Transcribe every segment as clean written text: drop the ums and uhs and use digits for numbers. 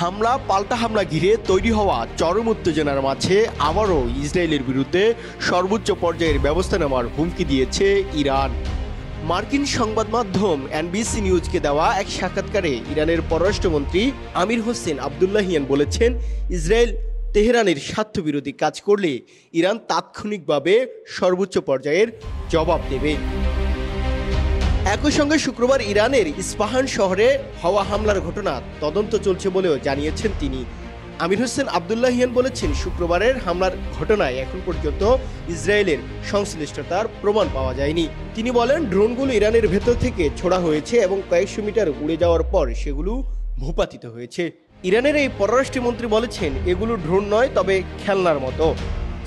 হামলা পাল্টা হামলা ঘিরে তৈরি হওয়া চরম উত্তেজনার মাঝে আবারও ইসরায়েলের বিরুদ্ধে সর্বোচ্চ পর্যায়ের ব্যবস্থা নেওয়ার হুমকি দিয়েছে ইরান। মার্কিন সংবাদ মাধ্যম এনবিসি নিউজকে দেওয়া এক সাক্ষাৎকারে ইরানের পররাষ্ট্রমন্ত্রী আমির হোসেন আবদুল্লাহিয়ান বলেছেন, ইসরায়েল তেহরানের স্বার্থবিরোধী কাজ করলে ইরান তাৎক্ষণিকভাবে সর্বোচ্চ পর্যায়ের জবাব দেবে। একই সঙ্গে শুক্রবার ইরানের ইস্পাহান শহরে হওয়া হামলার ঘটনা তদন্ত চলছে বলেও জানিয়েছেন তিনি। আমির হোসেন আবদুল্লাহিয়ান বলেছেন, শুক্রবারের হামলার ঘটনায় এখন পর্যন্ত ইসরায়েলের সংশ্লিষ্টতার প্রমাণ পাওয়া যায়নি। তিনি বলেন, ড্রোনগুলো ইরানের ভেতর থেকে ছোড়া হয়েছে এবং কয়েকশো মিটার উড়ে যাওয়ার পর সেগুলো ভূপাতিত হয়েছে। ইরানের এই পররাষ্ট্রমন্ত্রী বলেছেন, এগুলো ড্রোন নয়, তবে খেলনার মতো,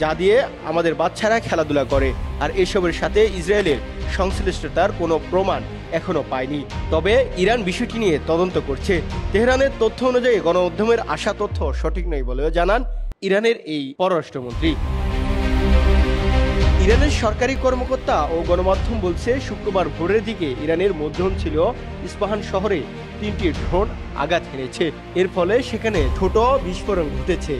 যা দিয়ে আমাদের বাচ্চারা খেলাধুলা করে, আর এসবের সাথে ইসরায়েলের সংশ্লিষ্টতার কোনো প্রমাণ এখনো পায়নি। তবে ইরান বিষয়টি নিয়ে তদন্ত করছে। তেহরানের তথ্য অনুযায়ী গণমাধ্যমের আসা তথ্য সঠিক নয় বলেও জানান ইরানের এই পররাষ্ট্রমন্ত্রী। ইরানের সরকারি কর্মকর্তা ও গণমাধ্যম বলছে, শুক্রবার ভোরের দিকে ইরানের মধ্যঅঞ্চল ইস্পাহান শহরে 3টি ড্রোন আঘাত হেনেছে। এর ফলে সেখানে ছোট বিস্ফোরণ ঘটেছে।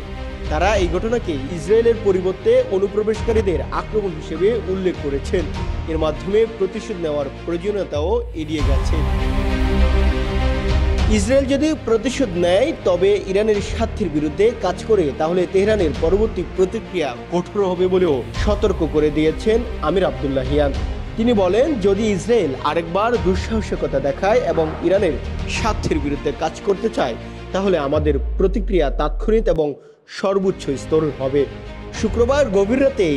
তারা এই ঘটনাকে ইসরায়েলের পরিবর্তে অনুপ্রবেশকারীদের আক্রমণ হিসেবে উল্লেখ করেছেন। এর মাধ্যমে প্রতিশোধ নেওয়ার প্রয়োজনীয়তাও এড়িয়ে গেছে। ইসরায়েল যদি প্রতিশোধ নেয় তবে ইরানের স্বার্থের বিরুদ্ধে কাজ করে, তাহলে তেহরানের পরবর্তী প্রতিক্রিয়া কঠোর হবে বলেও সতর্ক করে দিয়েছেন আমির আবদুল্লাহিয়ান। তিনি বলেন, যদি ইসরায়েল আরেকবার দুঃসাহসিকতা দেখায় এবং ইরানের স্বার্থের বিরুদ্ধে কাজ করতে চায়, তাহলে আমাদের প্রতিক্রিয়া তাৎক্ষণিক এবং সর্বোচ্চ স্তরের হবে। শুক্রবার গভীর রাতে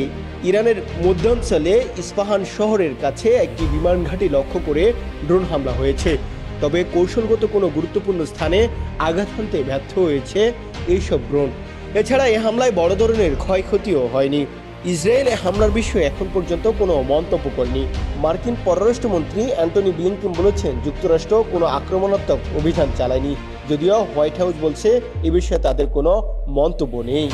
ইরানের মধ্যাঞ্চলে ইস্পাহান শহরের কাছে একটি বিমান ঘাঁটি লক্ষ্য করে ড্রোন হামলা হয়েছে। তবে কৌশলগত কোনো গুরুত্বপূর্ণ স্থানে আঘাত হানতে ব্যর্থ হয়েছে এইসব ড্রোন। এছাড়া এই হামলায় বড় ধরনের ক্ষয়ক্ষতিও হয়নি। ইসরায়েল এই হামলার বিষয়ে এখন পর্যন্ত কোনো মন্তব্য করেনি। মার্কিন পররাষ্ট্রমন্ত্রী অ্যান্টনি ব্লিংকেন বলেছেন, যুক্তরাষ্ট্র কোনো আক্রমণাত্মক অভিযান চালায়নি, যদিও হোয়াইট হাউস বলছে এ বিষয়ে তাদের কোনো মন্তব্য নেই।